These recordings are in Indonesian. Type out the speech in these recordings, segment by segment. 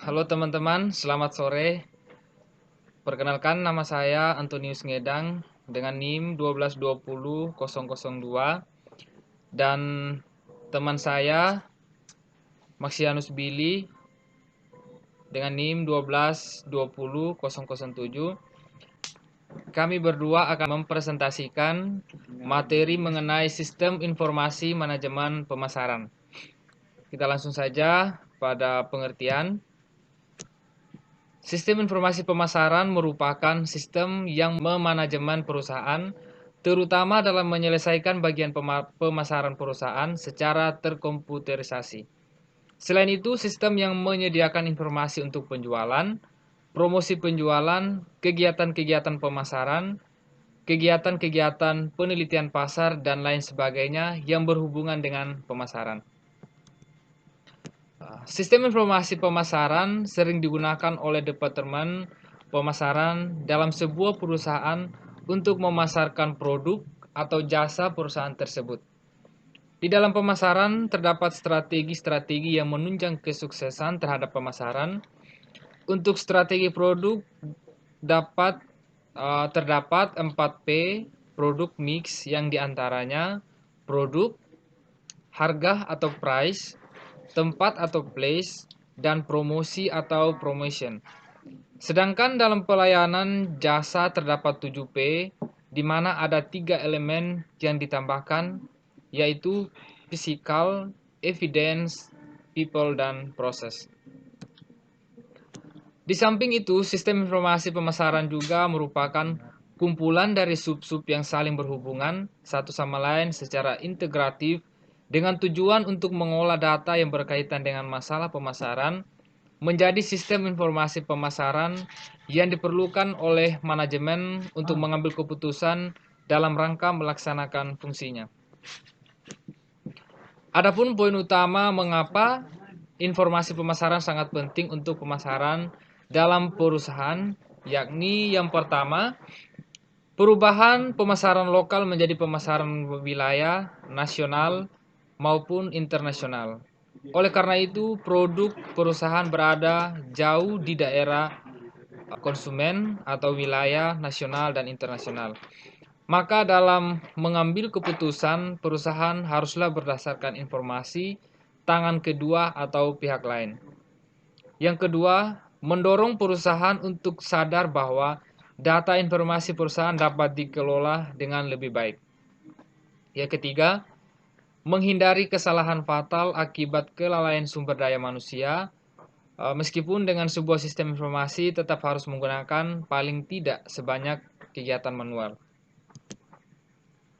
Halo teman-teman, selamat sore. Perkenalkan, nama saya Antonius Ngedang dengan NIM 1220002 dan teman saya Maxianus Billy dengan NIM 1220007. Kami berdua akan mempresentasikan materi mengenai sistem informasi manajemen pemasaran. Kita langsung saja pada pengertian. Sistem informasi pemasaran merupakan sistem yang memanajemen perusahaan, terutama dalam menyelesaikan bagian pemasaran perusahaan secara terkomputerisasi. Selain itu, sistem yang menyediakan informasi untuk penjualan, promosi penjualan, kegiatan-kegiatan pemasaran, kegiatan-kegiatan penelitian pasar, dan lain sebagainya yang berhubungan dengan pemasaran. Sistem informasi pemasaran sering digunakan oleh departemen pemasaran dalam sebuah perusahaan untuk memasarkan produk atau jasa perusahaan tersebut. Di dalam pemasaran terdapat strategi-strategi yang menunjang kesuksesan terhadap pemasaran. Untuk strategi produk terdapat 4P produk mix yang diantaranya produk, harga atau price, tempat atau place, dan promosi atau promotion. Sedangkan dalam pelayanan jasa terdapat 7P, di mana ada 3 elemen yang ditambahkan, yaitu physical, evidence, people, dan proses. Di samping itu, sistem informasi pemasaran juga merupakan kumpulan dari sub-sub yang saling berhubungan satu sama lain secara integratif dengan tujuan untuk mengolah data yang berkaitan dengan masalah pemasaran menjadi sistem informasi pemasaran yang diperlukan oleh manajemen untuk mengambil keputusan dalam rangka melaksanakan fungsinya. Adapun poin utama mengapa informasi pemasaran sangat penting untuk pemasaran dalam perusahaan, yakni yang pertama, perubahan pemasaran lokal menjadi pemasaran wilayah, nasional, maupun internasional. Oleh karena itu, produk perusahaan berada jauh di daerah konsumen atau wilayah nasional dan internasional. Maka dalam mengambil keputusan, perusahaan haruslah berdasarkan informasi tangan kedua atau pihak lain. Yang kedua, mendorong perusahaan untuk sadar bahwa data informasi perusahaan dapat dikelola dengan lebih baik. Yang ketiga, menghindari kesalahan fatal akibat kelalaian sumber daya manusia. Meskipun dengan sebuah sistem informasi tetap harus menggunakan paling tidak sebanyak kegiatan manual.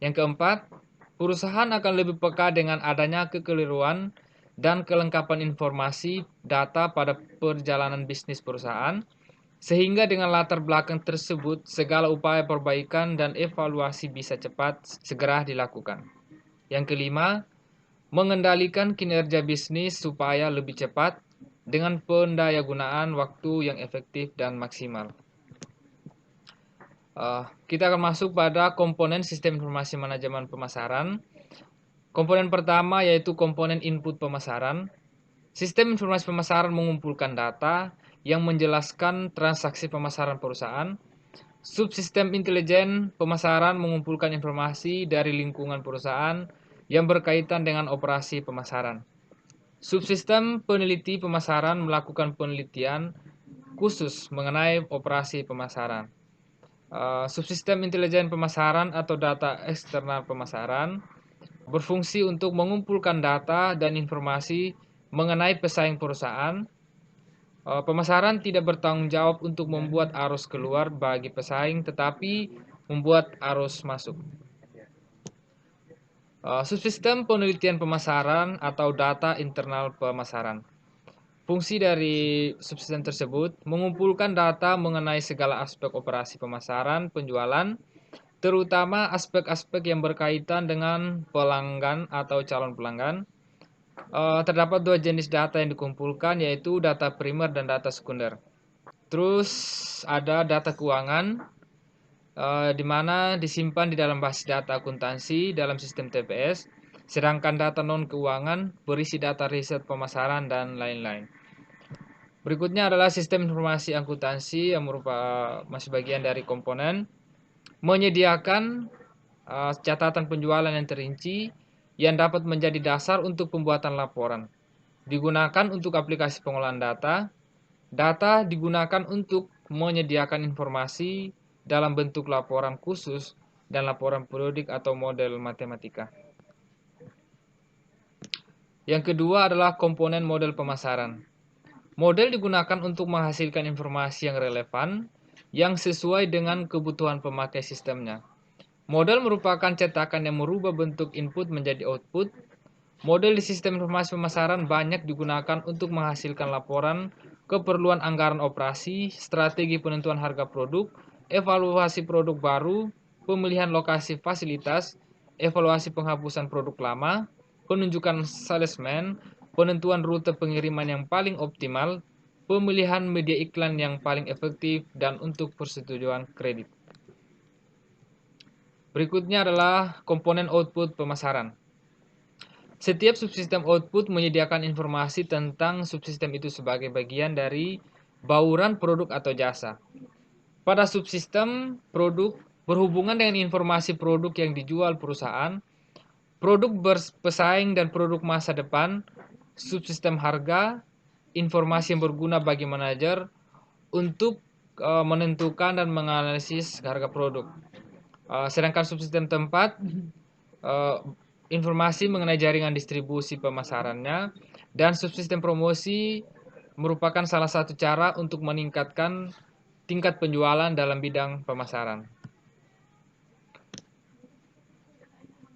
Yang keempat, perusahaan akan lebih peka dengan adanya kekeliruan dan kelengkapan informasi data pada perjalanan bisnis perusahaan, sehingga dengan latar belakang tersebut segala upaya perbaikan dan evaluasi bisa cepat segera dilakukan. Yang kelima, mengendalikan kinerja bisnis supaya lebih cepat dengan pendayagunaan waktu yang efektif dan maksimal. Kita akan masuk pada komponen sistem informasi manajemen pemasaran. Komponen pertama yaitu komponen input pemasaran. Sistem informasi pemasaran mengumpulkan data yang menjelaskan transaksi pemasaran perusahaan. Subsistem intelijen pemasaran mengumpulkan informasi dari lingkungan perusahaan yang berkaitan dengan operasi pemasaran. Subsistem peneliti pemasaran melakukan penelitian khusus mengenai operasi pemasaran. Subsistem intelijen pemasaran atau data eksternal pemasaran berfungsi untuk mengumpulkan data dan informasi mengenai pesaing perusahaan. Pemasaran tidak bertanggung jawab untuk membuat arus keluar bagi pesaing, tetapi membuat arus masuk. Subsistem penelitian pemasaran atau data internal pemasaran. Fungsi dari subsistem tersebut mengumpulkan data mengenai segala aspek operasi pemasaran, penjualan, terutama aspek-aspek yang berkaitan dengan pelanggan atau calon pelanggan. Terdapat dua jenis data yang dikumpulkan, yaitu data primer dan data sekunder. Terus ada data keuangan, di mana disimpan di dalam basis data akuntansi dalam sistem TPS, sedangkan data non keuangan berisi data riset pemasaran dan lain-lain. Berikutnya adalah sistem informasi akuntansi yang merupakan masih bagian dari komponen menyediakan catatan penjualan yang terinci yang dapat menjadi dasar untuk pembuatan laporan. Digunakan untuk aplikasi pengolahan data. Data digunakan untuk menyediakan informasi dalam bentuk laporan khusus dan laporan periodik atau model matematika. Yang kedua adalah komponen model pemasaran. Model digunakan untuk menghasilkan informasi yang relevan yang sesuai dengan kebutuhan pemakai sistemnya. Model merupakan cetakan yang merubah bentuk input menjadi output. Model di sistem informasi pemasaran banyak digunakan untuk menghasilkan laporan keperluan anggaran operasi, strategi penentuan harga produk, evaluasi produk baru, pemilihan lokasi fasilitas, evaluasi penghapusan produk lama, penunjukan salesman, penentuan rute pengiriman yang paling optimal, pemilihan media iklan yang paling efektif, dan untuk persetujuan kredit. Berikutnya adalah komponen output pemasaran. Setiap subsistem output menyediakan informasi tentang subsistem itu sebagai bagian dari bauran produk atau jasa. Pada subsistem produk berhubungan dengan informasi produk yang dijual perusahaan, produk berpesaing dan produk masa depan, subsistem harga, informasi yang berguna bagi manajer untuk menentukan dan menganalisis harga produk. Sedangkan subsistem tempat informasi mengenai jaringan distribusi pemasarannya, dan subsistem promosi merupakan salah satu cara untuk meningkatkan tingkat penjualan dalam bidang pemasaran.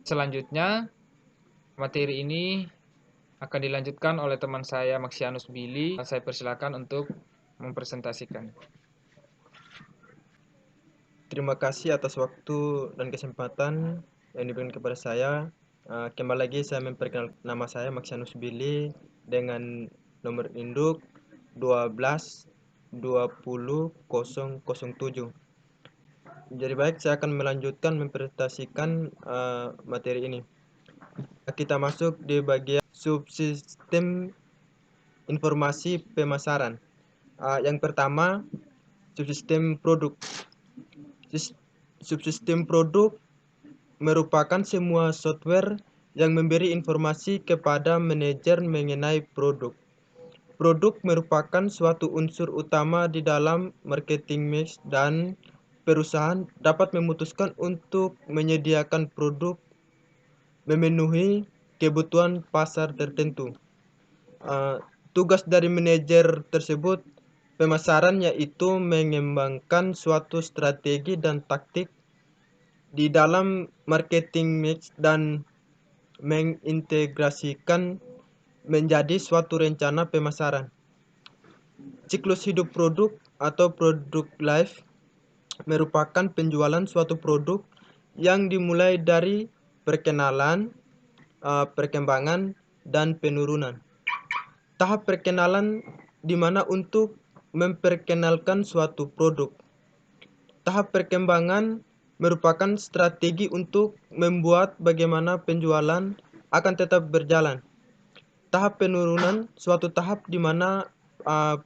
Selanjutnya, materi ini akan dilanjutkan oleh teman saya Maxianus Billy. Saya persilakan untuk mempresentasikan. Terima kasih atas waktu dan kesempatan yang diberikan kepada saya. Kembali lagi saya memperkenalkan, nama saya Maxianus Billy dengan nomor induk 12 20 007. Jadi baik, saya akan melanjutkan mempresentasikan materi ini. Kita masuk di bagian subsistem informasi pemasaran. Yang pertama, subsistem produk. Subsistem produk merupakan semua software yang memberi informasi kepada manajer mengenai produk. Produk merupakan suatu unsur utama di dalam marketing mix dan perusahaan dapat memutuskan untuk menyediakan produk memenuhi kebutuhan pasar tertentu. Tugas dari manajer tersebut pemasaran yaitu mengembangkan suatu strategi dan taktik di dalam marketing mix dan mengintegrasikan menjadi suatu rencana pemasaran. Siklus hidup produk atau product life merupakan penjualan suatu produk yang dimulai dari perkenalan, perkembangan, dan penurunan. Tahap perkenalan di mana untuk memperkenalkan suatu produk. Tahap perkembangan merupakan strategi untuk membuat bagaimana penjualan akan tetap berjalan. Tahap penurunan suatu tahap di mana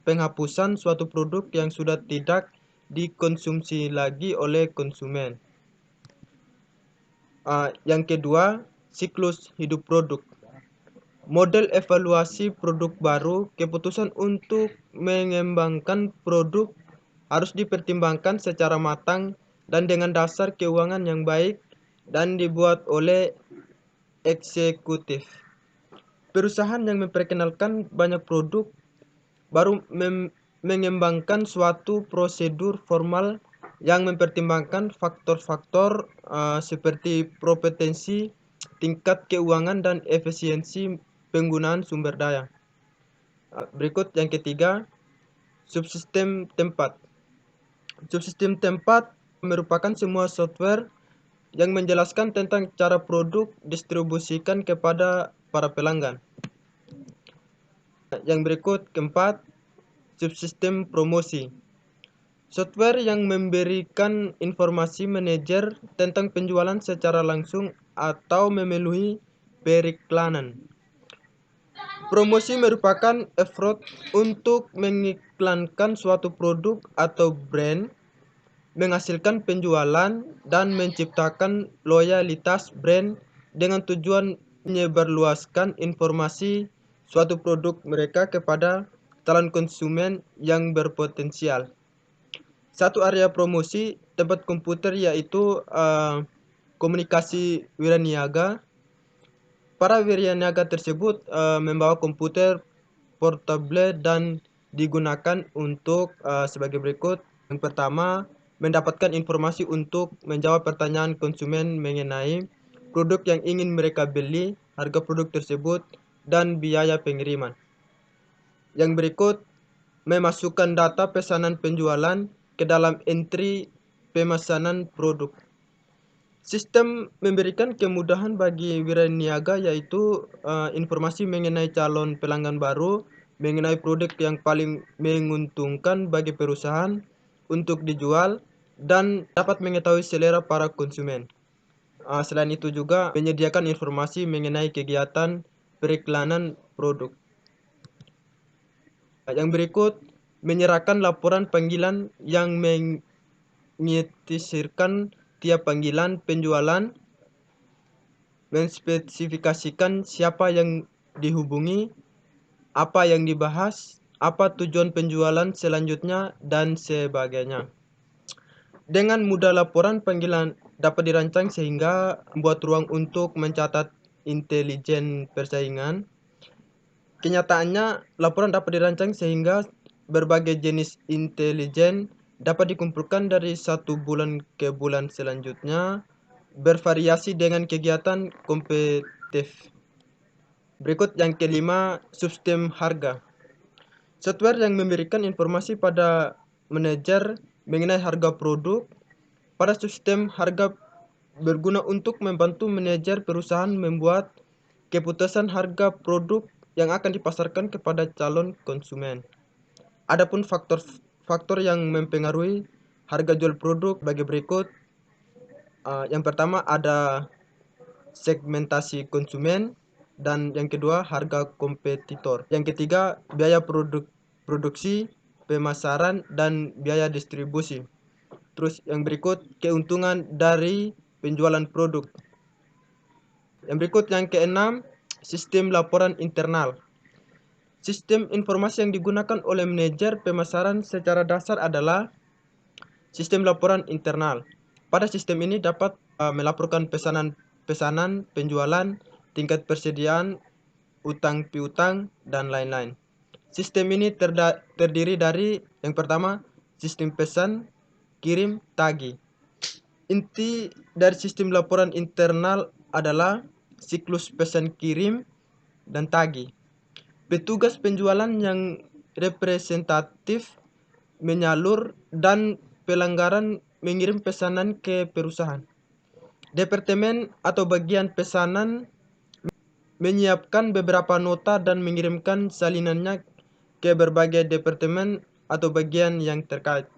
penghapusan suatu produk yang sudah tidak dikonsumsi lagi oleh konsumen. Yang kedua, siklus hidup produk. Model evaluasi produk baru, keputusan untuk mengembangkan produk harus dipertimbangkan secara matang dan dengan dasar keuangan yang baik dan dibuat oleh eksekutif. Perusahaan yang memperkenalkan banyak produk baru mengembangkan suatu prosedur formal yang mempertimbangkan faktor-faktor seperti kompetensi, tingkat keuangan, dan efisiensi penggunaan sumber daya. Berikut yang ketiga, subsistem tempat. Subsistem tempat merupakan semua software yang menjelaskan tentang cara produk distribusikan kepada para pelanggan. Yang berikut keempat, subsistem promosi. Software yang memberikan informasi manajer tentang penjualan secara langsung atau memenuhi periklanan. Promosi merupakan effort untuk mengiklankan suatu produk atau brand, menghasilkan penjualan, dan menciptakan loyalitas brand dengan tujuan menyebarluaskan informasi suatu produk mereka kepada calon konsumen yang berpotensial. Satu area promosi tempat komputer yaitu komunikasi wiraniaga. Para wiraniaga tersebut membawa komputer portable dan digunakan untuk sebagai berikut. Yang pertama, mendapatkan informasi untuk menjawab pertanyaan konsumen mengenai produk yang ingin mereka beli, harga produk tersebut, dan biaya pengiriman. Yang berikut, memasukkan data pesanan penjualan ke dalam entry pemesanan produk. Sistem memberikan kemudahan bagi wiraniaga yaitu informasi mengenai calon pelanggan baru, mengenai produk yang paling menguntungkan bagi perusahaan untuk dijual, dan dapat mengetahui selera para konsumen. Selain itu juga menyediakan informasi mengenai kegiatan periklanan produk. Yang berikut, menyerahkan laporan panggilan yang mengetisirkan tiap panggilan penjualan, menspesifikasikan siapa yang dihubungi, apa yang dibahas, apa tujuan penjualan selanjutnya, dan sebagainya. Dengan mudah laporan panggilan dapat dirancang sehingga membuat ruang untuk mencatat intelijen persaingan. Kenyataannya, laporan dapat dirancang sehingga berbagai jenis intelijen dapat dikumpulkan dari satu bulan ke bulan selanjutnya, bervariasi dengan kegiatan kompetitif. Berikut yang kelima, sistem harga. Software yang memberikan informasi pada manajer mengenai harga produk. Pada sistem harga berguna untuk membantu manajer perusahaan membuat keputusan harga produk yang akan dipasarkan kepada calon konsumen. Adapun faktor yang mempengaruhi harga jual produk bagi berikut. Yang pertama ada segmentasi konsumen, dan yang kedua harga kompetitor. Yang ketiga biaya produksi, pemasaran, dan biaya distribusi. Terus yang berikut keuntungan dari penjualan produk. Yang berikut yang keenam, sistem laporan internal. Sistem informasi yang digunakan oleh manajer pemasaran secara dasar adalah sistem laporan internal. Pada sistem ini dapat melaporkan pesanan, penjualan, tingkat persediaan, utang piutang, dan lain-lain. Sistem ini terdiri dari yang pertama, sistem pesan, kirim, tagih. Inti dari sistem laporan internal adalah siklus pesan kirim dan tagih. Petugas penjualan yang representatif menyalur dan pelanggaran mengirim pesanan ke perusahaan. Departemen atau bagian pesanan menyiapkan beberapa nota dan mengirimkan salinannya ke berbagai departemen atau bagian yang terkait.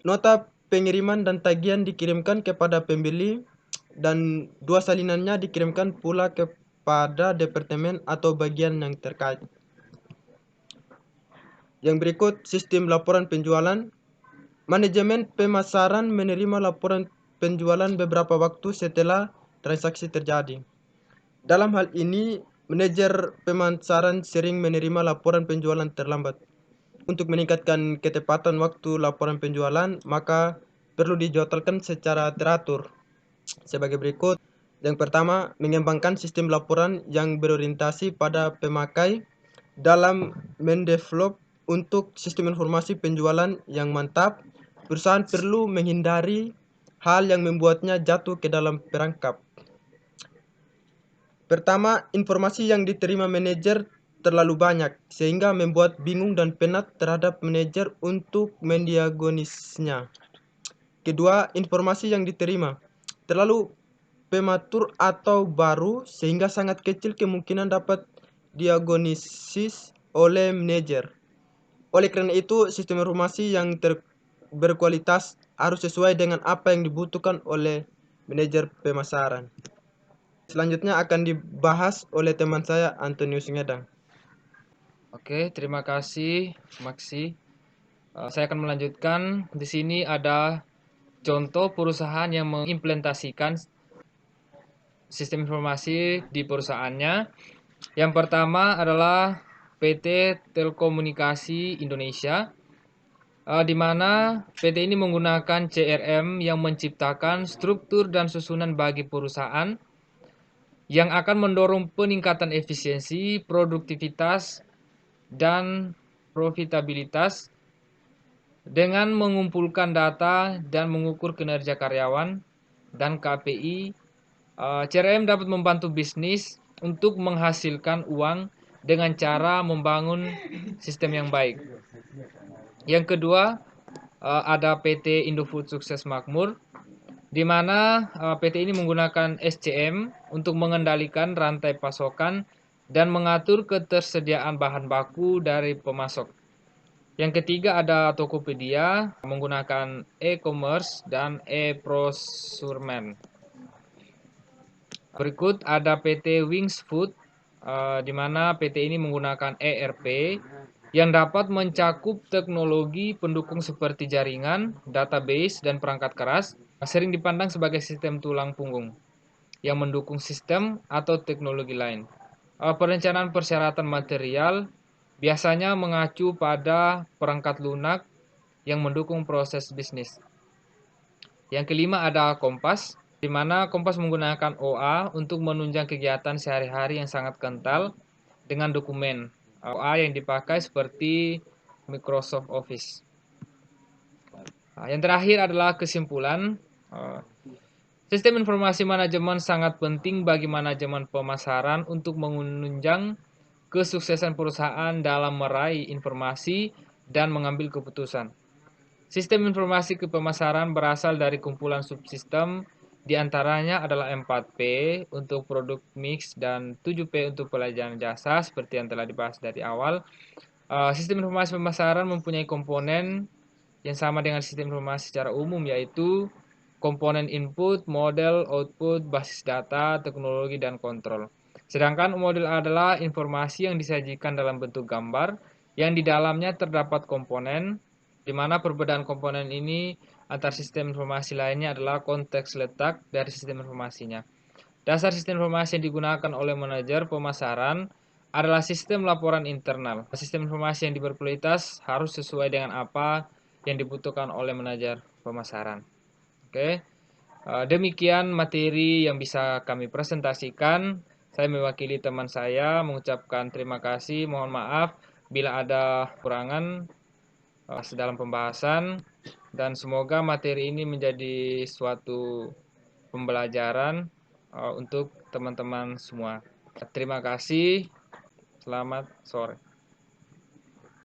Nota pengiriman dan tagihan dikirimkan kepada pembeli dan dua salinannya dikirimkan pula kepada departemen atau bagian yang terkait. Yang berikut sistem laporan penjualan. Manajemen pemasaran menerima laporan penjualan beberapa waktu setelah transaksi terjadi. Dalam hal ini, manajer pemasaran sering menerima laporan penjualan terlambat. Untuk meningkatkan ketepatan waktu laporan penjualan, maka perlu dijadwalkan secara teratur. Sebagai berikut. Yang pertama, mengembangkan sistem laporan yang berorientasi pada pemakai dalam mendevelop untuk sistem informasi penjualan yang mantap. Perusahaan perlu menghindari hal yang membuatnya jatuh ke dalam perangkap. Pertama, informasi yang diterima manajer terlalu banyak sehingga membuat bingung dan penat terhadap manajer untuk mendiagnosisnya. Kedua, informasi yang diterima terlalu prematur atau baru sehingga sangat kecil kemungkinan dapat diagnosis oleh manajer. Oleh karena itu, sistem informasi yang berkualitas harus sesuai dengan apa yang dibutuhkan oleh manajer pemasaran. Selanjutnya akan dibahas oleh teman saya Antonius Ngedang. Oke, terima kasih, Maksi. Saya akan melanjutkan. Di sini ada contoh perusahaan yang mengimplementasikan sistem informasi di perusahaannya. Yang pertama adalah PT Telekomunikasi Indonesia, di mana PT ini menggunakan CRM yang menciptakan struktur dan susunan bagi perusahaan yang akan mendorong peningkatan efisiensi, produktivitas, dan profitabilitas dengan mengumpulkan data dan mengukur kinerja karyawan dan KPI. CRM dapat membantu bisnis untuk menghasilkan uang dengan cara membangun sistem yang baik. Yang kedua, ada PT Indofood Sukses Makmur, di mana PT ini menggunakan SCM untuk mengendalikan rantai pasokan dan mengatur ketersediaan bahan baku dari pemasok. Yang ketiga ada Tokopedia menggunakan e-commerce dan e-procurement. Berikut ada PT Wings Food, di mana PT ini menggunakan ERP yang dapat mencakup teknologi pendukung seperti jaringan, database, dan perangkat keras, sering dipandang sebagai sistem tulang punggung yang mendukung sistem atau teknologi lain. Perencanaan persyaratan material biasanya mengacu pada perangkat lunak yang mendukung proses bisnis. Yang kelima ada Kompas, di mana Kompas menggunakan OA untuk menunjang kegiatan sehari-hari yang sangat kental dengan dokumen. OA yang dipakai seperti Microsoft Office. Yang terakhir adalah kesimpulan. Sistem informasi manajemen sangat penting bagi manajemen pemasaran untuk menunjang kesuksesan perusahaan dalam meraih informasi dan mengambil keputusan. Sistem informasi kepemasaran berasal dari kumpulan subsistem, diantaranya adalah 4P untuk produk mix dan 7P untuk pelayanan jasa seperti yang telah dibahas dari awal. Sistem informasi pemasaran mempunyai komponen yang sama dengan sistem informasi secara umum, yaitu komponen input, model, output, basis data, teknologi, dan kontrol. Sedangkan model adalah informasi yang disajikan dalam bentuk gambar yang di dalamnya terdapat komponen, di mana perbedaan komponen ini antar sistem informasi lainnya adalah konteks letak dari sistem informasinya. Dasar sistem informasi yang digunakan oleh manajer pemasaran adalah sistem laporan internal. Sistem informasi yang berkualitas harus sesuai dengan apa yang dibutuhkan oleh manajer pemasaran. Oke, demikian materi yang bisa kami presentasikan. Saya mewakili teman saya mengucapkan terima kasih. Mohon maaf bila ada kekurangan dalam pembahasan, dan semoga materi ini menjadi suatu pembelajaran untuk teman-teman semua. Terima kasih. Selamat sore.